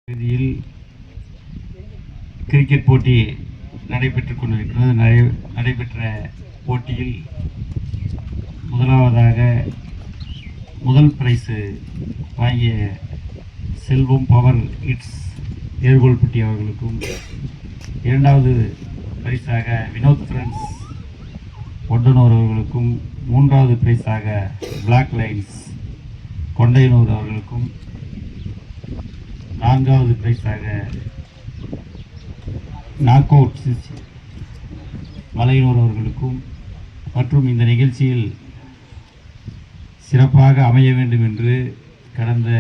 பகுதியில் கிரிக்கெட் போட்டி நடைபெற்றுக் கொண்டிருக்கிறது. நடைபெற்ற போட்டியில் முதலாவதாக முதல் பிரைஸு வாங்கிய செல்வம் பவர் இட்ஸ் ஏர்கோல்பட்டி அவர்களுக்கும், இரண்டாவது பிரைஸாக வினோத் ஃப்ரெண்ட்ஸ் ஒட்டனூர் அவர்களுக்கும், மூன்றாவது பிரைஸாக பிளாக் லைன்ஸ் கொண்டையனூர் அவர்களுக்கும், நான்காவது பிரைஸாக நாக் அவுட் மலையனூர் அவர்களுக்கும் மற்றும் இந்த நிகழ்ச்சியில் சிறப்பாக அமைய வேண்டும் என்று கடந்த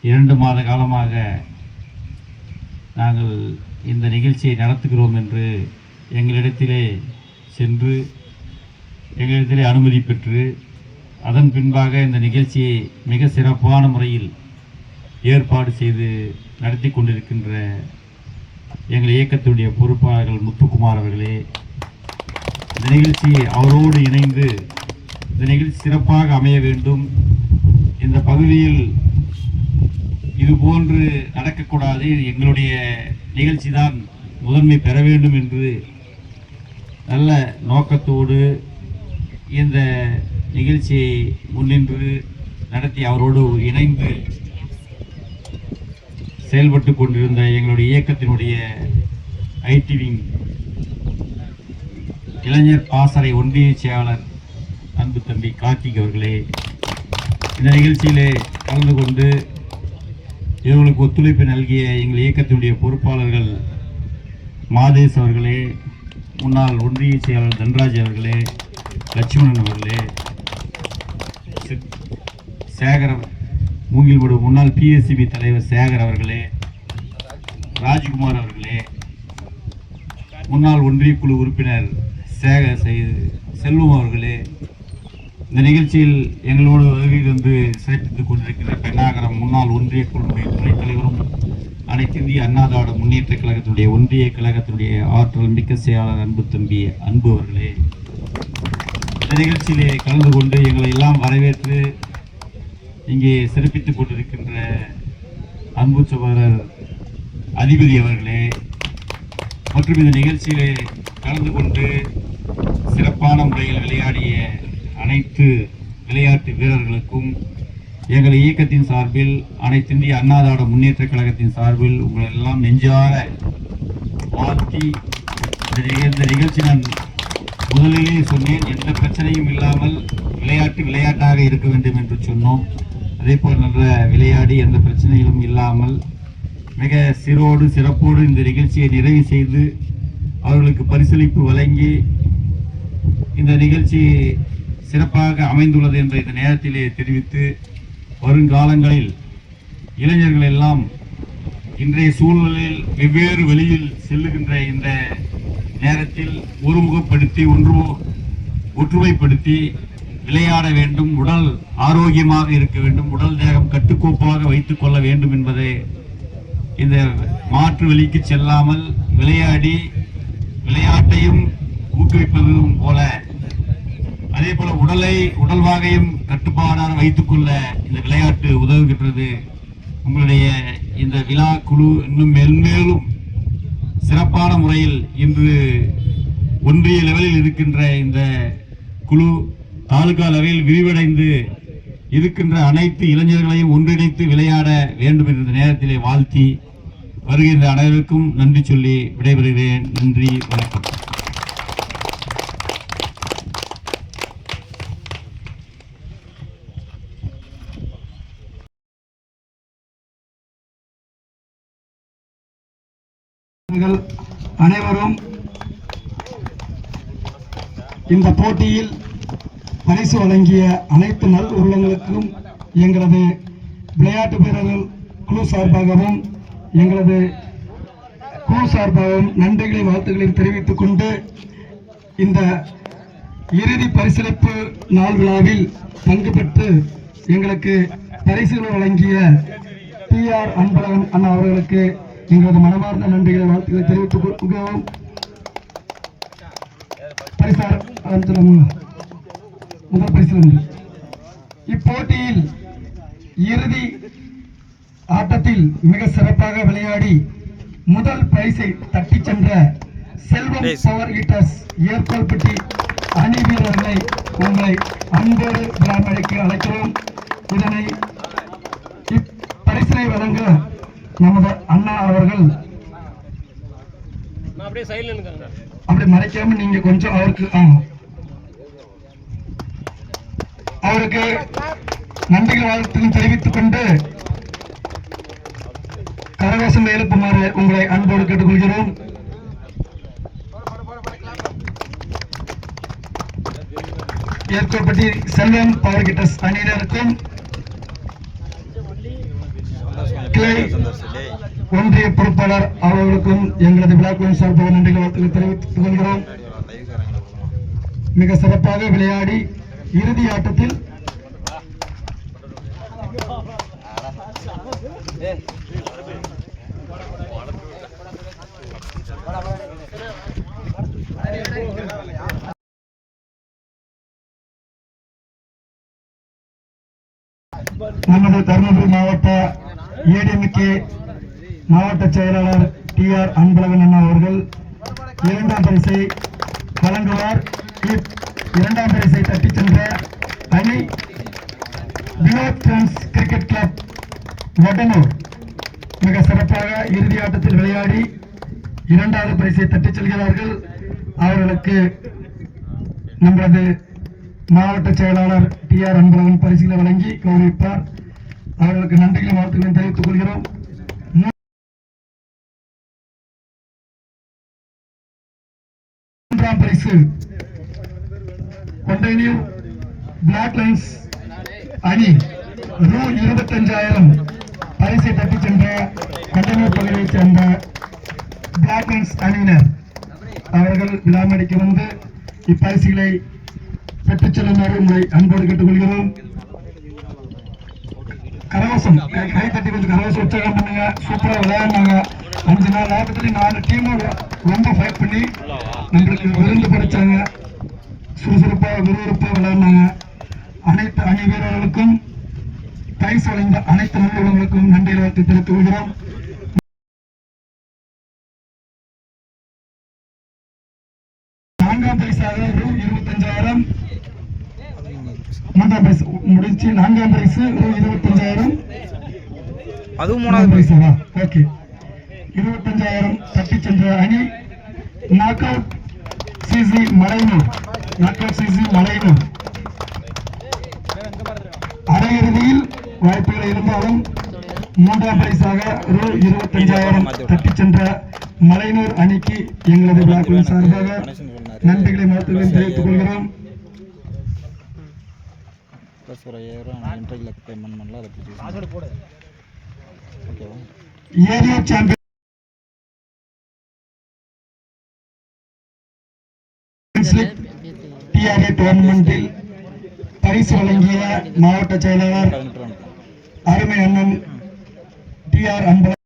2 மாத காலமாக நாங்கள் இந்த நிகழ்ச்சியை நடத்துகிறோம் என்று எங்களிடத்திலே சென்று எங்களிடத்திலே அனுமதி பெற்று அதன் பின்பாக இந்த நிகழ்ச்சியை மிக சிறப்பான முறையில் ஏற்பாடு செய்து நடத்தி கொண்டிருக்கின்ற எங்கள் இயக்கத்துடைய பொறுப்பாளர்கள் முத்துக்குமார் அவர்களே, இந்த நிகழ்ச்சியை அவரோடு இணைந்து இந்த நிகழ்ச்சி சிறப்பாக அமைய வேண்டும், இந்த பகுதியில் இதுபோன்று நடக்கக்கூடாது, எங்களுடைய நிகழ்ச்சி தான் முதன்மை பெற வேண்டும் என்று நல்ல நோக்கத்தோடு இந்த நிகழ்ச்சியை முன்னின்று நடத்தி அவரோடு இணைந்து செயல்பட்டு கொண்டிருந்த எங்களுடைய இயக்கத்தினுடைய ஐடி விங் இளைஞர் பாசறை ஒன்றிய செயலாளர் அன்பு தம்பி கார்த்திக் அவர்களே, இந்த நிகழ்ச்சியிலே கலந்து கொண்டு இவர்களுக்கு ஒத்துழைப்பு நல்கிய எங்கள் இயக்கத்தினுடைய பொறுப்பாளர்கள் மாதேஷ் அவர்களே, முன்னாள் ஒன்றிய செயலாளர் தன்ராஜ் அவர்களே, லட்சுமணன் அவர்களே, சேகர் மூங்கில்படு முன்னாள் பிஎஸ்சிபி தலைவர் சேகர் அவர்களே, ராஜ்குமார் அவர்களே, முன்னாள் ஒன்றிய குழு உறுப்பினர் செல்வம் அவர்களே, இந்த நிகழ்ச்சியில் எங்களோடு வருகை தந்து சிறப்பித்துக் கொண்டிருக்கின்ற பெண்ணாகரம் முன்னாள் ஒன்றிய குழுவுடைய துணைத் தலைவரும் அனைத்து இந்திய அண்ணா திராவிட முன்னேற்ற கழகத்தினுடைய ஒன்றிய கழகத்தினுடைய ஆற்றல் மிக்க செயலாளர் அன்பு தம்பி அன்பு அவர்களே, இந்த நிகழ்ச்சியிலே கலந்து கொண்டு எங்களை எல்லாம் வரவேற்று இங்கே சிறப்பித்துக் கொண்டிருக்கின்ற அன்பு சகோதரர் அதிபதி அவர்களே மற்றும் இந்த நிகழ்ச்சியிலே கலந்து கொண்டு சிறப்பான முறையில் விளையாடிய அனைத்து விளையாட்டு வீரர்களுக்கும் எங்கள் இயக்கத்தின் சார்பில் அனைத்து இந்திய அண்ணா திராவிட முன்னேற்ற கழகத்தின் சார்பில் உங்களை எல்லாம் நெஞ்சார வாழ்த்தி இந்த நிகழ்ச்சி நான் முதலிலே சொன்னேன், எந்த பிரச்சனையும் இல்லாமல் விளையாட்டாக இருக்க வேண்டும் என்று சொன்னோம். அதே போல் நல்ல விளையாடி எந்த பிரச்சனைகளும் இல்லாமல் மிக சிறப்போடு இந்த நிகழ்ச்சியை நிறைவு செய்து அவர்களுக்கு பரிசளிப்பு வழங்கி இந்த நிகழ்ச்சி சிறப்பாக அமைந்துள்ளது என்ற இந்த நேரத்திலே தெரிவித்து, வருங்காலங்களில் இளைஞர்கள் எல்லாம் இன்றைய சூழ்நிலையில் வெவ்வேறு வெளியில் செல்லுகின்ற இந்த நேரத்தில் ஒருமுகப்படுத்தி ஒற்றுமைப்படுத்தி விளையாட வேண்டும், உடல் ஆரோக்கியமாக இருக்க வேண்டும், உடல் தேகம் கட்டுக்கோப்பாக வைத்துக் கொள்ள வேண்டும் என்பதை இந்த மாற்று வெளிக்கு செல்லாமல் விளையாட்டையும் ஊக்குவிப்பதும் போல அதே போல உடல்வாகையும் கட்டுப்பாடாக வைத்துக் கொள்ள இந்த விளையாட்டு உதவுகின்றது. உங்களுடைய இந்த விழா குழு இன்னும் மென்மேலும் சிறப்பான முறையில் இன்று ஒன்றிய லெவலில் இருக்கின்ற இந்த குழு தாலுகா லெவலில் விரிவடைந்து இருக்கின்ற அனைத்து இளைஞர்களையும் ஒன்றிணைத்து விளையாட வேண்டும் என்ற நேரத்திலே வாழ்த்தி வருகின்ற அனைவருக்கும் நன்றி சொல்லி விடைபெறுகிறேன். நன்றி, வணக்கம். அனைவரும் இந்த போட்டியில் பரிசு வழங்கிய அனைத்து நல் உள்ளங்களுக்கும் எங்களது விளையாட்டு வீரர்கள் குழு சார்பாகவும் எங்களது குழு சார்பாகவும் நன்றிகளை வாழ்த்துக்களையும் தெரிவித்துக் கொண்டு இந்த இறுதி பரிசளிப்பு நாள் விழாவில் பங்கு பெற்று எங்களுக்கு பரிசுகள் வழங்கிய PR அன்பழகன் அண்ணா அவர்களுக்கு எங்களது மனமார்ந்த நன்றிகளை வாழ்த்துக்களை தெரிவித்துக் கொள்கிறோம். முதல் பரிசு இப்போட்டியில் இறுதி ஆட்டத்தில் மிக சிறப்பாக விளையாடி முதல் பரிசை தட்டி சென்ற செல்வம் பவர் ஈட்டர்ஸ் ஏர்கோல்பட்டி அணி வீரர்களை உங்களை அன்போடு விழாமழைக்கு அழைக்கிறோம். இதனை பரிசினை வழங்க நமது அண்ணா அவர்கள் அப்படி மறைக்காம நீங்க கொஞ்சம் அவருக்கு நன்றிகள் வாழ்த்துக்கள் தெரிவித்துக் கொண்டு கரகோஷம் எழுப்புமாறு உங்களை அன்போடு கேட்டுக்கொள்கிறோம். ஏற்கப்பட்டி செல்வம் பவர் கிட்டஸ் அணியினருக்கும் கிளை ஒன்றிய பொறுப்பாளர் அவர்களுக்கும் எங்களது விழாக்குழுவின் சார்பாக நன்றிகள் வாழ்த்துக்கள் தெரிவித்துக் கொள்கிறோம். மிக சிறப்பாக விளையாடி இறுதி ஆட்டத்தில் நமது தருமபுரி மாவட்ட ஏடிஎம்கே மாவட்ட செயலாளர் TR அன்பழகன் அண்ணா அவர்கள் இரண்டாம் பரிசை வழங்குவார். இரண்டாம் பரிசை தட்டி சென்ற அணி வினோத் ஃப்ரெண்ட்ஸ் கிரிக்கெட் கிளப் வடனூர் மிக சிறப்பாக இறுதி ஆட்டத்தில் விளையாடி இரண்டாவது பரிசை தட்டிச் செல்கிறார்கள். அவர்களுக்கு நமது மாவட்ட செயலாளர் TR அன்பழகன் பரிசுகளை வழங்கி கௌரவிப்பார். அவர்களுக்கு நன்றிகளை வாழ்த்துக்களை தெரிவித்துக் கொள்கிறோம். மூன்றாம் பரிசு கொண்டையூர் பிளாக் லைன்ஸ் அணி ரூ 25,000 பரிசை தட்டி சென்ற கொண்டையூர் பகுதியைச் சேர்ந்த பிளாக் லைன்ஸ் அணியினர் அவர்கள் விழாமடிக்கு வந்து இப்பரிசுகளை பெற்றுச் செல்லுமாறு உங்களை அன்போடு கேட்டுக்கொள்கிறோம். கரகோஷம் கை தட்டி கொஞ்சம் கரகோஷம் உற்சாகம் பண்ணுங்க. சூப்பரா விளையாடுனாங்க. 5 நாள் ஆட்டத்துல 4 டீமோட ரொம்ப ஃபைட் பண்ணி நம்மளுக்கு விருந்து படைச்சாங்க. சுறுசுறுப்பா விறுவிறுப்பா விளையாடினாங்க. அனைத்து அணி வீரர்களுக்கும் பரிசு வழங்கிய அனைத்து நல்லுள்ளவர்களுக்கும் நன்றி வாழ்த்து தெரிவித்துக் கொள்கிறோம். நான்காம் பரிசாக ரூ 25,000 மூன்றாம் பரிசு முடிச்சு. நான்காம் பரிசு ரூ 25,000 அதுவும் மூணாவது பரிசா? ஓகே. 25,000 தட்டி சென்ற அணி நாக் அவுட் சிசி மலையனூர். அரையிறுதியில் வாய்ப்புகள் இருந்தாலும் மூன்றாம் பரிசாக ரூ 25,000 தட்டி சென்ற மலையனூர் அணிக்கு எங்களது விழாக்குழுவின் சார்பாக நன்றிகளை வாழ்த்துக்களை தெரிவித்துக் கொள்கிறோம். ஏரியா சாம்பியன்ஸ் லீக் TRA டோர்னமெண்டில் பரிசு வழங்கிய மாவட்ட செயலாளர் அருமை அண்ணன் TR அன்பழகன்